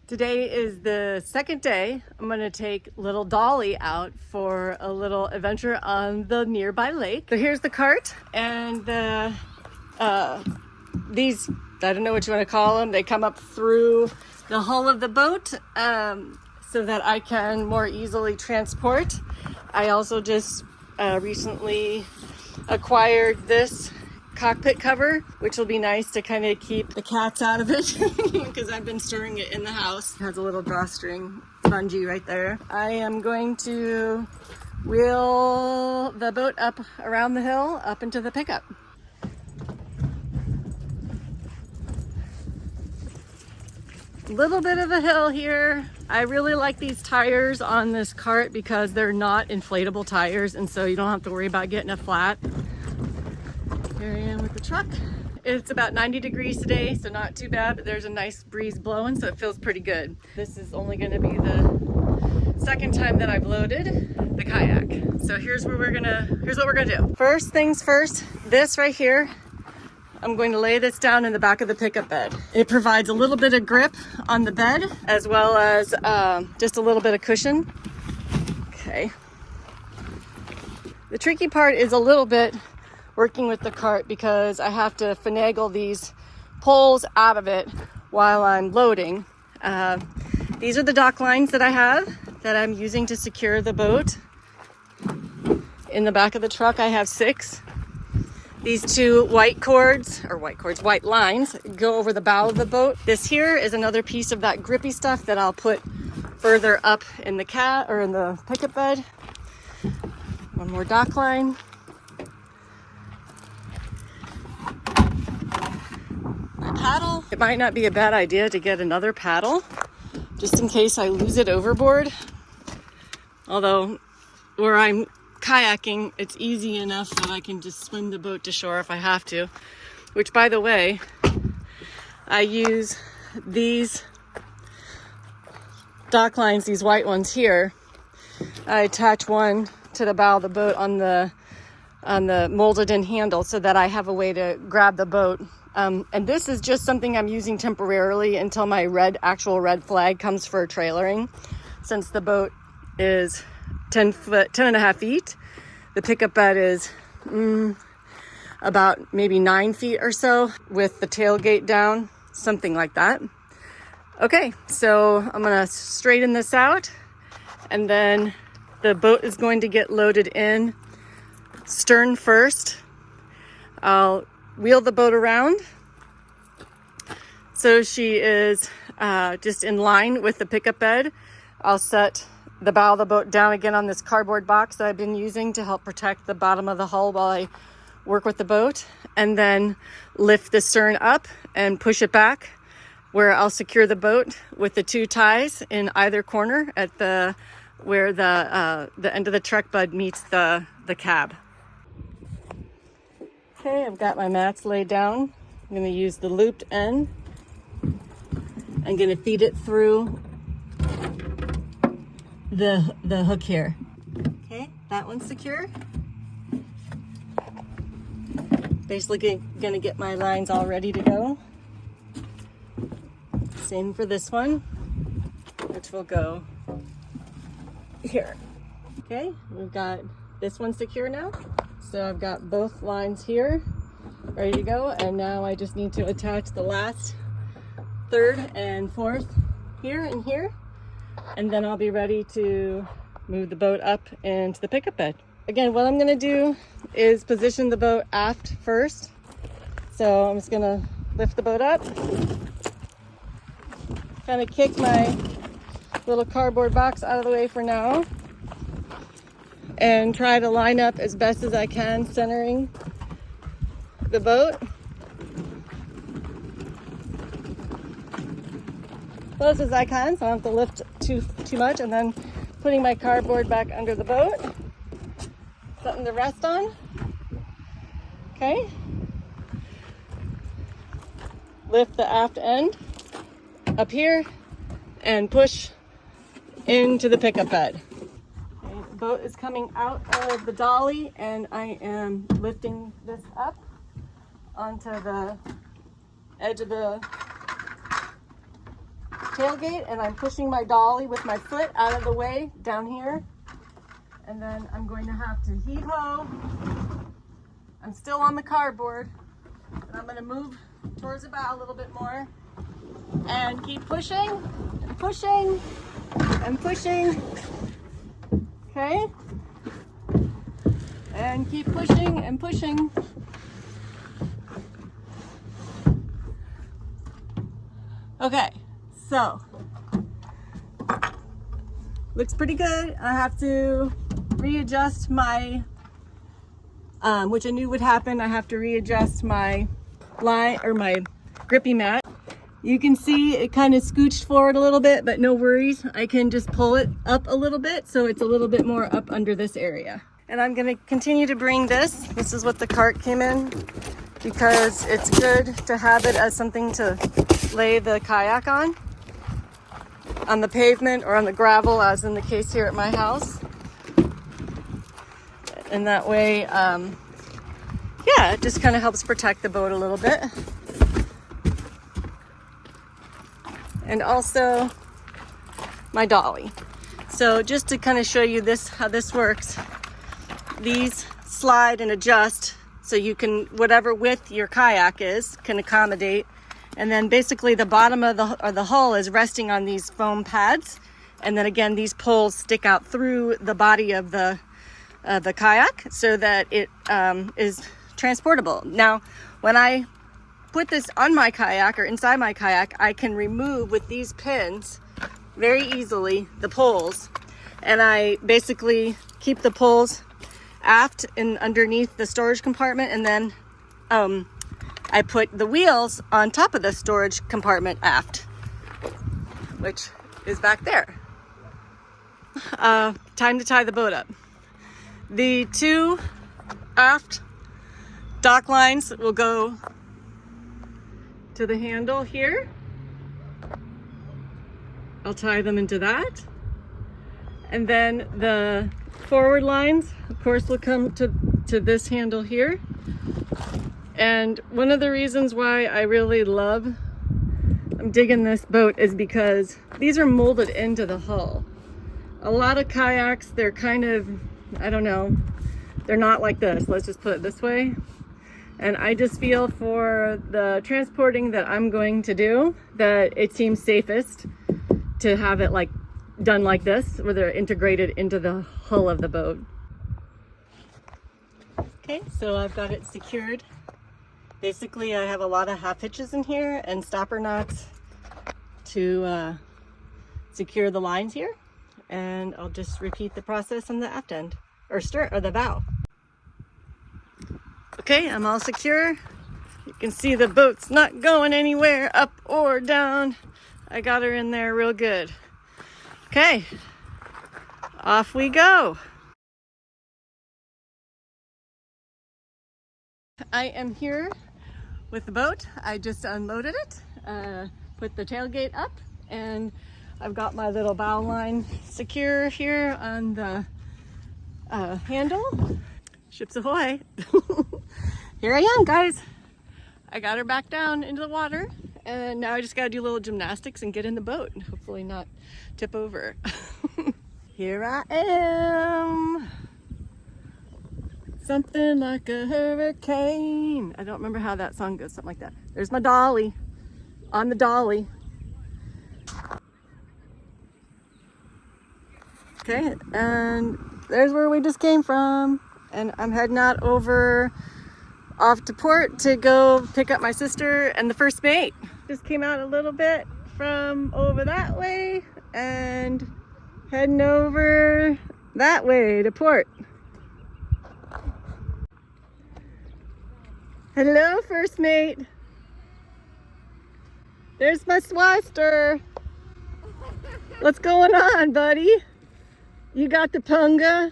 Today is the second day. I'm gonna take little Dolly out for a little adventure on the nearby lake. So here's the cart and these, I don't know what you want to call them, they come up through the hull of the boat so that I can more easily transport. I also just recently acquired this cockpit cover, which will be nice to kind of keep the cats out of it because I've been storing it in the house. It has a little drawstring bungee right there. I am going to wheel the boat up around the hill up into the pickup. Little bit of a hill here. I really like these tires on this cart because they're not inflatable tires, and so you don't have to worry about getting it flat. Here I am with the truck. It's about 90 degrees today, so not too bad, but there's a nice breeze blowing, so it feels pretty good. This is only going to be the second time that I've loaded the kayak. So here's what we're gonna do. First things first, this right here, I'm going to lay this down in the back of the pickup bed. It provides a little bit of grip on the bed as well as just a little bit of cushion. Okay. The tricky part is a little bit working with the cart because I have to finagle these poles out of it while I'm loading. These are the dock lines that I have that I'm using to secure the boat. In the back of the truck, I have 6. These 2 white lines go over the bow of the boat. This here is another piece of that grippy stuff that I'll put further up in the pickup bed. One more dock line. My paddle. It might not be a bad idea to get another paddle just in case I lose it overboard. Although where I'm kayaking, it's easy enough that I can just swim the boat to shore if I have to. Which, by the way, I use these dock lines, these white ones here. I attach one to the bow of the boat on the molded in handle so that I have a way to grab the boat. And this is just something I'm using temporarily until my actual red flag comes for trailering. Since the boat is 10 and a half feet. The pickup bed is about maybe 9 feet or so with the tailgate down, something like that. Okay, so I'm gonna straighten this out and then the boat is going to get loaded in stern first. I'll wheel the boat around so she is just in line with the pickup bed. I'll set the bow of the boat down again on this cardboard box that I've been using to help protect the bottom of the hull while I work with the boat, and then lift the stern up and push it back where I'll secure the boat with the 2 ties in either corner at where the end of the truck bed meets the cab. Okay, I've got my mats laid down. I'm going to use the looped end. I'm going to feed it through the hook here. Okay, that one's secure. Basically gonna get my lines all ready to go. Same for this one, which will go here. Okay, we've got this one secure now. So I've got both lines here ready to go, and now I just need to attach the last 3rd and 4th here and here. And then I'll be ready to move the boat up into the pickup bed. Again, what I'm gonna do is position the boat aft first. So I'm just gonna lift the boat up, kind of kick my little cardboard box out of the way for now, and try to line up as best as I can, centering the boat. Close as I can, so I don't have to lift too much, and then putting my cardboard back under the boat. Something to rest on. Okay. Lift the aft end up here and push into the pickup bed. Okay, the boat is coming out of the dolly and I am lifting this up onto the edge of the tailgate and I'm pushing my dolly with my foot out of the way down here. And then I'm going to have to heave-ho. I'm still on the cardboard, and I'm going to move towards the bow a little bit more and keep pushing and pushing and pushing. Okay? And keep pushing and pushing. Okay, so looks pretty good. I have to readjust my, which I knew would happen. I have to readjust my line or my grippy mat. You can see it kind of scooched forward a little bit, but no worries. I can just pull it up a little bit so it's a little bit more up under this area. And I'm gonna continue to bring this. This is what the cart came in because it's good to have it as something to lay the kayak on the pavement or on the gravel, as in the case here at my house. And that way, yeah, it just kind of helps protect the boat a little bit. And also my dolly. So just to kind of show you this, how this works, these slide and adjust so you can, whatever width your kayak is, can accommodate. And then basically the bottom of the hull is resting on these foam pads. And then again, these poles stick out through the body of the kayak so that it is transportable. Now, when I put this on my kayak or inside my kayak, I can remove with these pins very easily the poles. And I basically keep the poles aft and underneath the storage compartment, and then I put the wheels on top of the storage compartment aft, which is back there. Time to tie the boat up. The two aft dock lines will go to the handle here. I'll tie them into that. And then the forward lines, of course, will come to this handle here. And one of the reasons why I really I'm digging this boat is because these are molded into the hull. A lot of kayaks, they're kind of, I don't know, they're not like this. Let's just put it this way. And I just feel for the transporting that I'm going to do, that it seems safest to have it like done like this, where they're integrated into the hull of the boat. Okay, so I've got it secured. Basically, I have a lot of half hitches in here and stopper knots to secure the lines here. And I'll just repeat the process on the aft end, or the bow. Okay, I'm all secure. You can see the boat's not going anywhere, up or down. I got her in there real good. Okay, off we go. I am here with the boat. I just unloaded it, put the tailgate up, and I've got my little bow line secure here on the handle. Ships ahoy. Here I am, guys. I got her back down into the water, and now I just gotta do a little gymnastics and get in the boat and hopefully not tip over. Here I am. Something like a hurricane. I don't remember how that song goes, something like that. There's my dolly, on the dolly. Okay, and there's where we just came from. And I'm heading out off to port to go pick up my sister and the first mate. Just came out a little bit from over that way and heading over that way to port. Hello, first mate. There's my swister. What's going on, buddy? You got the punga?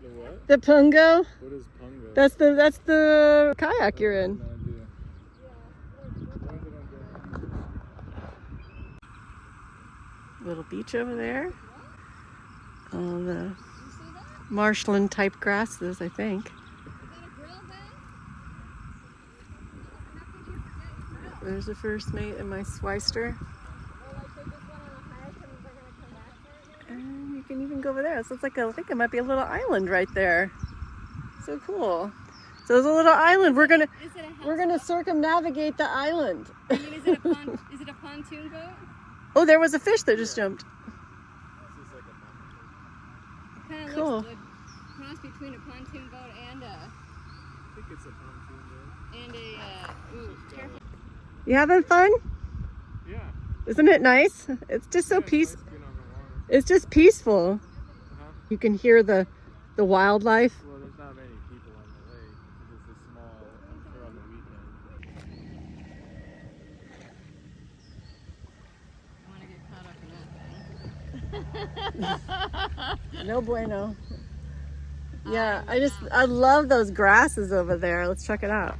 The what? The pungo? What is pungo? That's the kayak you're in. No idea. Little beach over there. All the marshland type grasses, I think. There's the first mate and my swister. think over there. So it's like I think it might be a little island right there. So cool. So there's a little island. We're gonna circumnavigate the island. I mean, is it a pontoon boat? Oh, there was a fish that just jumped. This is like a pontoon. It kind of Cool. looks like a cross between a pontoon boat and a I think it's a pontoon boat. ooh, careful. You having fun? Yeah. Isn't it nice? It's just so Yeah, it's peaceful. nice being on the water. It's just peaceful. Uh-huh. You can hear the wildlife. Well, there's not many people on the lake because it's a small, I'm sure on the weekend. I want to get caught up in that thing. No bueno. Yeah, I love those grasses over there. Let's check it out.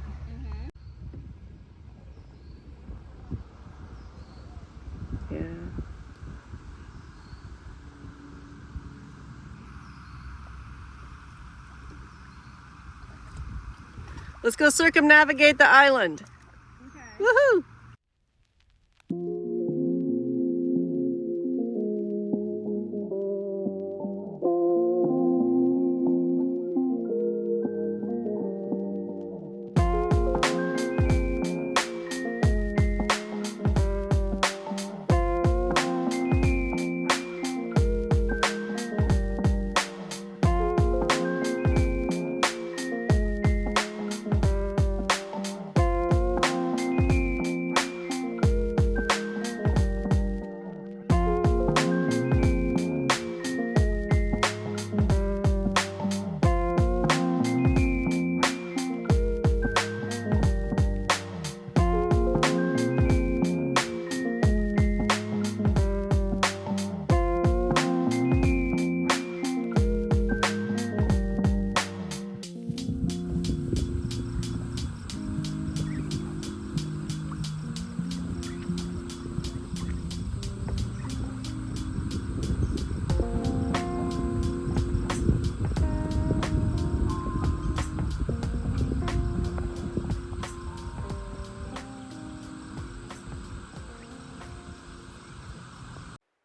Yeah. Let's go circumnavigate the island. Okay. Woohoo!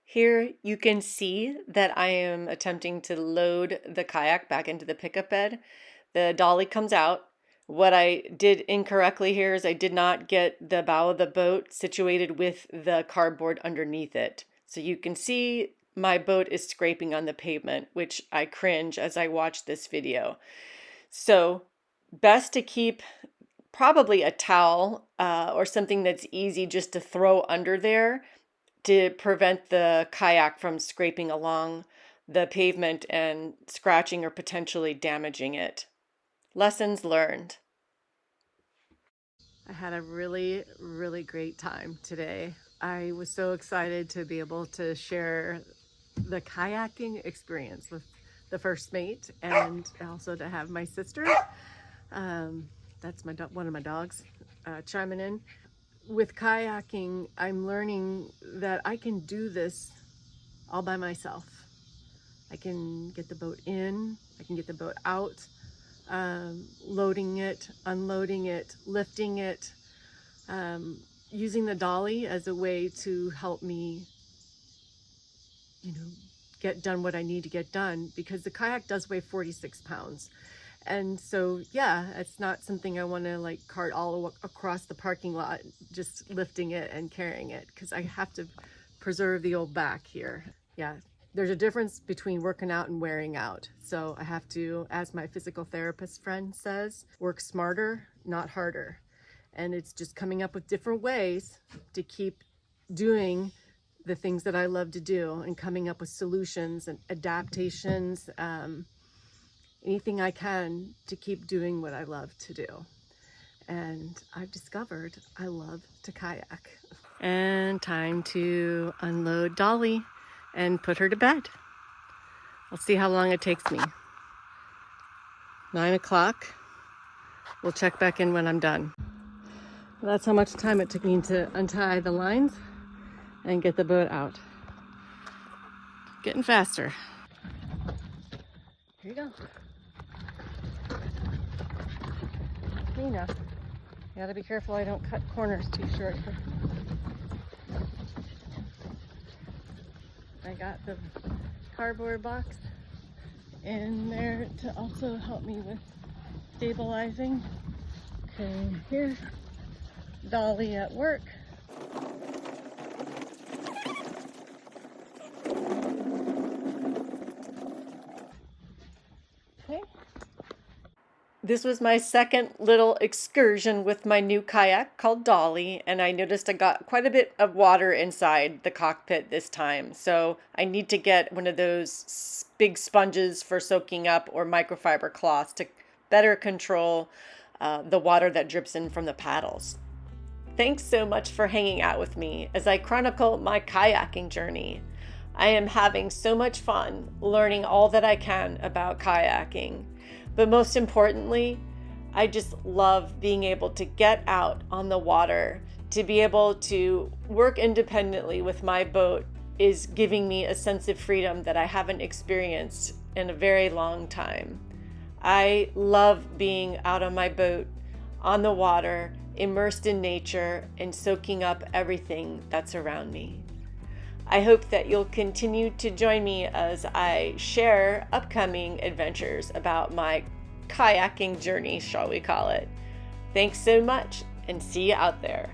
Here you can see that I am attempting to load the kayak back into the pickup bed. The dolly comes out. What I did incorrectly here is I did not get the bow of the boat situated with the cardboard underneath it. So you can see my boat is scraping on the pavement, which I cringe as I watch this video. So best to keep probably a towel or something that's easy just to throw under there to prevent the kayak from scraping along the pavement and scratching or potentially damaging it. Lessons learned. I had a really, really great time today. I was so excited to be able to share the kayaking experience with the first mate and also to have my sister, that's one of my dogs, chiming in. With kayaking, I'm learning that I can do this all by myself. I can get the boat in, I can get the boat out, loading it, unloading it, lifting it, using the dolly as a way to help me, get done what I need to get done, because the kayak does weigh 46 pounds. And so, yeah, it's not something I want to like cart all across the parking lot, just lifting it and carrying it, because I have to preserve the old back here. Yeah, there's a difference between working out and wearing out. So I have to, as my physical therapist friend says, work smarter, not harder. And it's just coming up with different ways to keep doing the things that I love to do and coming up with solutions and adaptations, anything I can to keep doing what I love to do. And I've discovered I love to kayak. And time to unload Dolly and put her to bed. I'll see how long it takes me. 9 o'clock. We'll check back in when I'm done. That's how much time it took me to untie the lines and get the boat out. Getting faster. Here you go. Nina, you gotta be careful I don't cut corners too short. I got the cardboard box in there to also help me with stabilizing. Okay, here's Dolly at work. Okay. This was my second little excursion with my new kayak called Dolly, and I noticed I got quite a bit of water inside the cockpit this time. So I need to get one of those big sponges for soaking up or microfiber cloths to better control the water that drips in from the paddles. Thanks so much for hanging out with me as I chronicle my kayaking journey. I am having so much fun learning all that I can about kayaking. But most importantly, I just love being able to get out on the water. To be able to work independently with my boat is giving me a sense of freedom that I haven't experienced in a very long time. I love being out on my boat, on the water, immersed in nature, and soaking up everything that's around me. I hope that you'll continue to join me as I share upcoming adventures about my kayaking journey, shall we call it. Thanks so much, and see you out there.